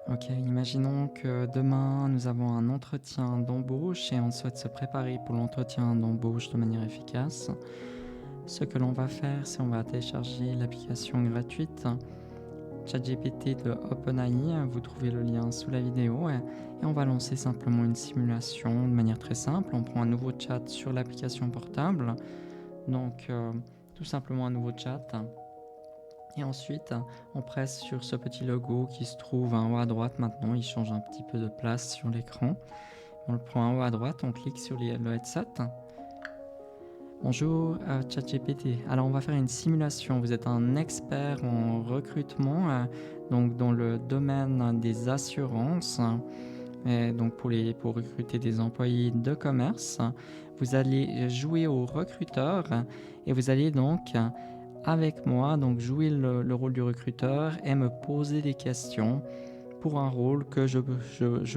Ok, imaginons que demain nous avons un entretien d'embauche et on souhaite se préparer pour l'entretien d'embauche de manière efficace. Ce que l'on va faire, c'est on va télécharger l'application gratuite ChatGPT de OpenAI. Vous trouvez le lien sous la vidéo et on va lancer simplement une simulation de manière très simple. On prend un nouveau chat sur l'application portable, donc tout simplement un nouveau chat. Et ensuite, on presse sur ce petit logo qui se trouve en haut à droite maintenant. Il change un petit peu de place sur l'écran. On le prend en haut à droite, on clique sur le headset. Bonjour ChatGPT. Alors on va faire une simulation. Vous êtes un expert en recrutement, donc dans le domaine des assurances. Et donc pour recruter des employés de commerce, vous allez jouer au recruteur et vous allez donc avec moi donc jouer le rôle du recruteur et me poser des questions pour un rôle que je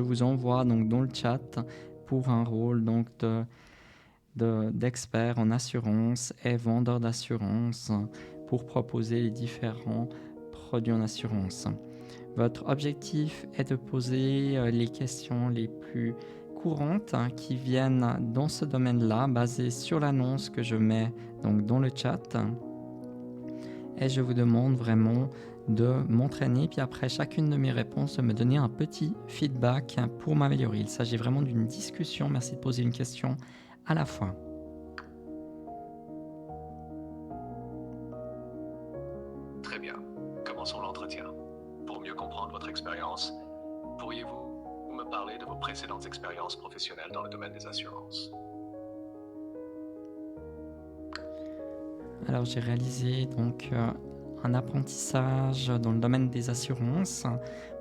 vous envoie donc dans le chat pour un rôle donc d'expert en assurance et vendeur d'assurance pour proposer les différents produits en assurance. Votre objectif est de poser les questions les plus courantes qui viennent dans ce domaine-là, basées sur l'annonce que je mets donc dans le chat. Et je vous demande vraiment de m'entraîner, puis après chacune de mes réponses, de me donner un petit feedback pour m'améliorer. Il s'agit vraiment d'une discussion. Merci de poser une question à la fois. Très bien. Commençons l'entretien. Pour mieux comprendre votre expérience, pourriez-vous me parler de vos précédentes expériences professionnelles dans le domaine des assurances? Alors j'ai réalisé donc un apprentissage dans le domaine des assurances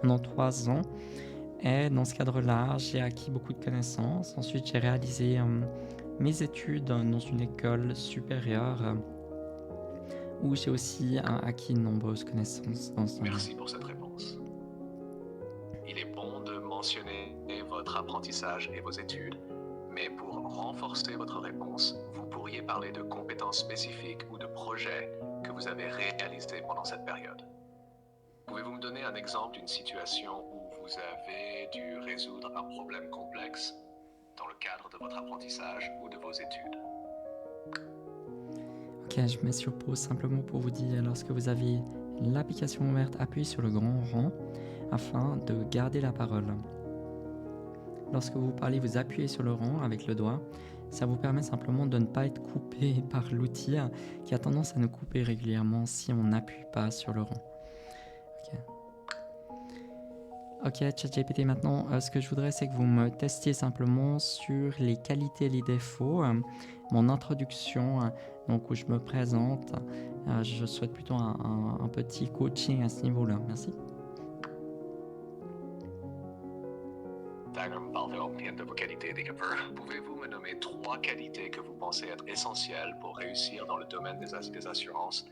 pendant 3 ans. Et dans ce cadre-là, j'ai acquis beaucoup de connaissances. Ensuite, j'ai réalisé mes études dans une école supérieure où j'ai aussi acquis de nombreuses connaissances dans ce domaine. Merci pour cette réponse. Il est bon de mentionner votre apprentissage et vos études, mais pour renforcer votre réponse, vous pourriez parler de compétences spécifiques ou de projets que vous avez réalisés pendant cette période. Pouvez-vous me donner un exemple d'une situation où vous avez dû résoudre un problème complexe dans le cadre de votre apprentissage ou de vos études? Ok, je mets sur pause simplement pour vous dire, lorsque vous avez l'application ouverte, appuyez sur le grand rond afin de garder la parole. Lorsque vous parlez, vous appuyez sur le rond avec le doigt. Ça vous permet simplement de ne pas être coupé par l'outil qui a tendance à nous couper régulièrement si on n'appuie pas sur le rond. Ok, ChatGPT, maintenant, ce que je voudrais, c'est que vous me testiez simplement sur les qualités et les défauts. Mon introduction, donc où je me présente, je souhaite plutôt un petit coaching à ce niveau-là. Merci. De vos qualités des pouvez-vous me nommer 3 qualités que vous pensez être essentielles pour réussir dans le domaine des assurances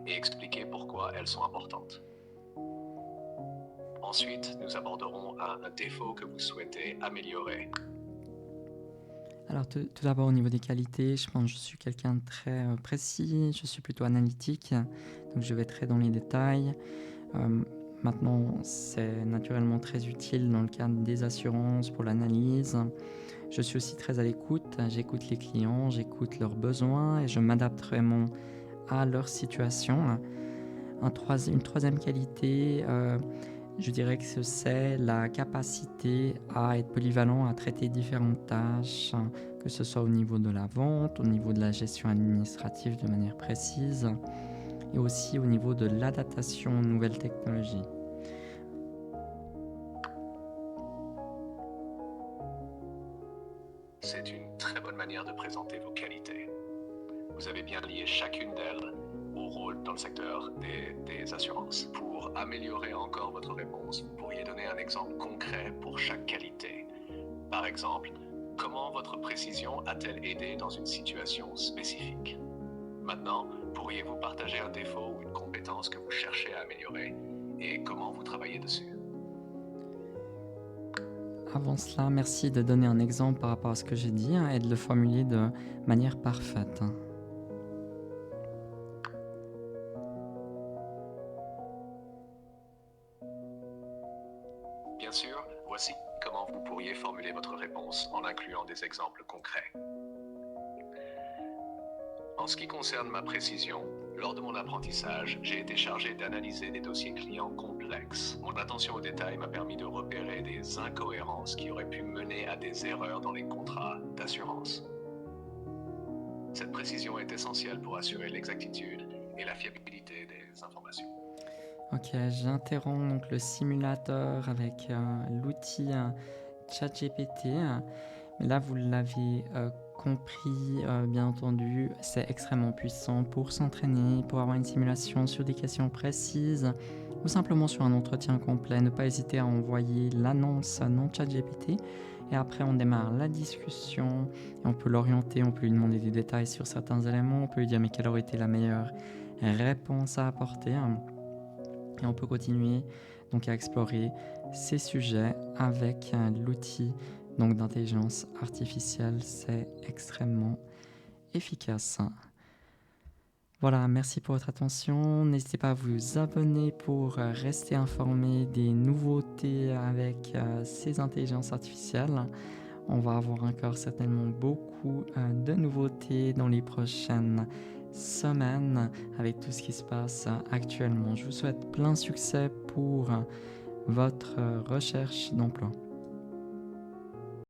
et expliquer pourquoi elles sont importantes? Ensuite, nous aborderons un défaut que vous souhaitez améliorer. Alors tout d'abord au niveau des qualités, je pense que je suis quelqu'un de très précis, je suis plutôt analytique, donc je vais très dans les détails. Maintenant, c'est naturellement très utile dans le cadre des assurances pour l'analyse. Je suis aussi très à l'écoute, j'écoute les clients, j'écoute leurs besoins et je m'adapte vraiment à leur situation. Une troisième qualité, je dirais que c'est la capacité à être polyvalent, à traiter différentes tâches, que ce soit au niveau de la vente, au niveau de la gestion administrative de manière précise et aussi au niveau de l'adaptation aux nouvelles technologies. C'est une très bonne manière de présenter vos qualités. Vous avez bien lié chacune d'elles au rôle dans le secteur des assurances. Pour améliorer encore votre réponse, vous pourriez donner un exemple concret pour chaque qualité. Par exemple, comment votre précision a-t-elle aidé dans une situation spécifique? Maintenant, pourriez-vous partager un défaut ou une compétence que vous cherchez à améliorer et comment vous travaillez dessus? Avant cela, merci de donner un exemple par rapport à ce que j'ai dit et de le formuler de manière parfaite. sûr, voici comment vous pourriez formuler votre réponse en incluant des exemples concrets. En ce qui concerne ma précision, lors de mon apprentissage, j'ai été chargé d'analyser des dossiers clients complexes. Mon attention aux détails m'a permis de repérer des incohérences qui auraient pu mener à des erreurs dans les contrats d'assurance. Cette précision est essentielle pour assurer l'exactitude et la fiabilité des informations. Ok, j'interromps donc le simulateur avec l'outil ChatGPT. Mais là, vous l'avez compris, bien entendu, c'est extrêmement puissant pour s'entraîner, pour avoir une simulation sur des questions précises ou simplement sur un entretien complet. Ne pas hésiter à envoyer l'annonce non ChatGPT et après on démarre la discussion et on peut l'orienter, on peut lui demander des détails sur certains éléments, on peut lui dire mais quelle aurait été la meilleure réponse à apporter. Et on peut continuer donc à explorer ces sujets avec l'outil donc d'intelligence artificielle. C'est extrêmement efficace. Voilà, merci pour votre attention. N'hésitez pas à vous abonner pour rester informé des nouveautés avec ces intelligences artificielles. On va avoir encore certainement beaucoup de nouveautés dans les prochaines semaines avec tout ce qui se passe actuellement. Je vous souhaite plein succès pour votre recherche d'emploi.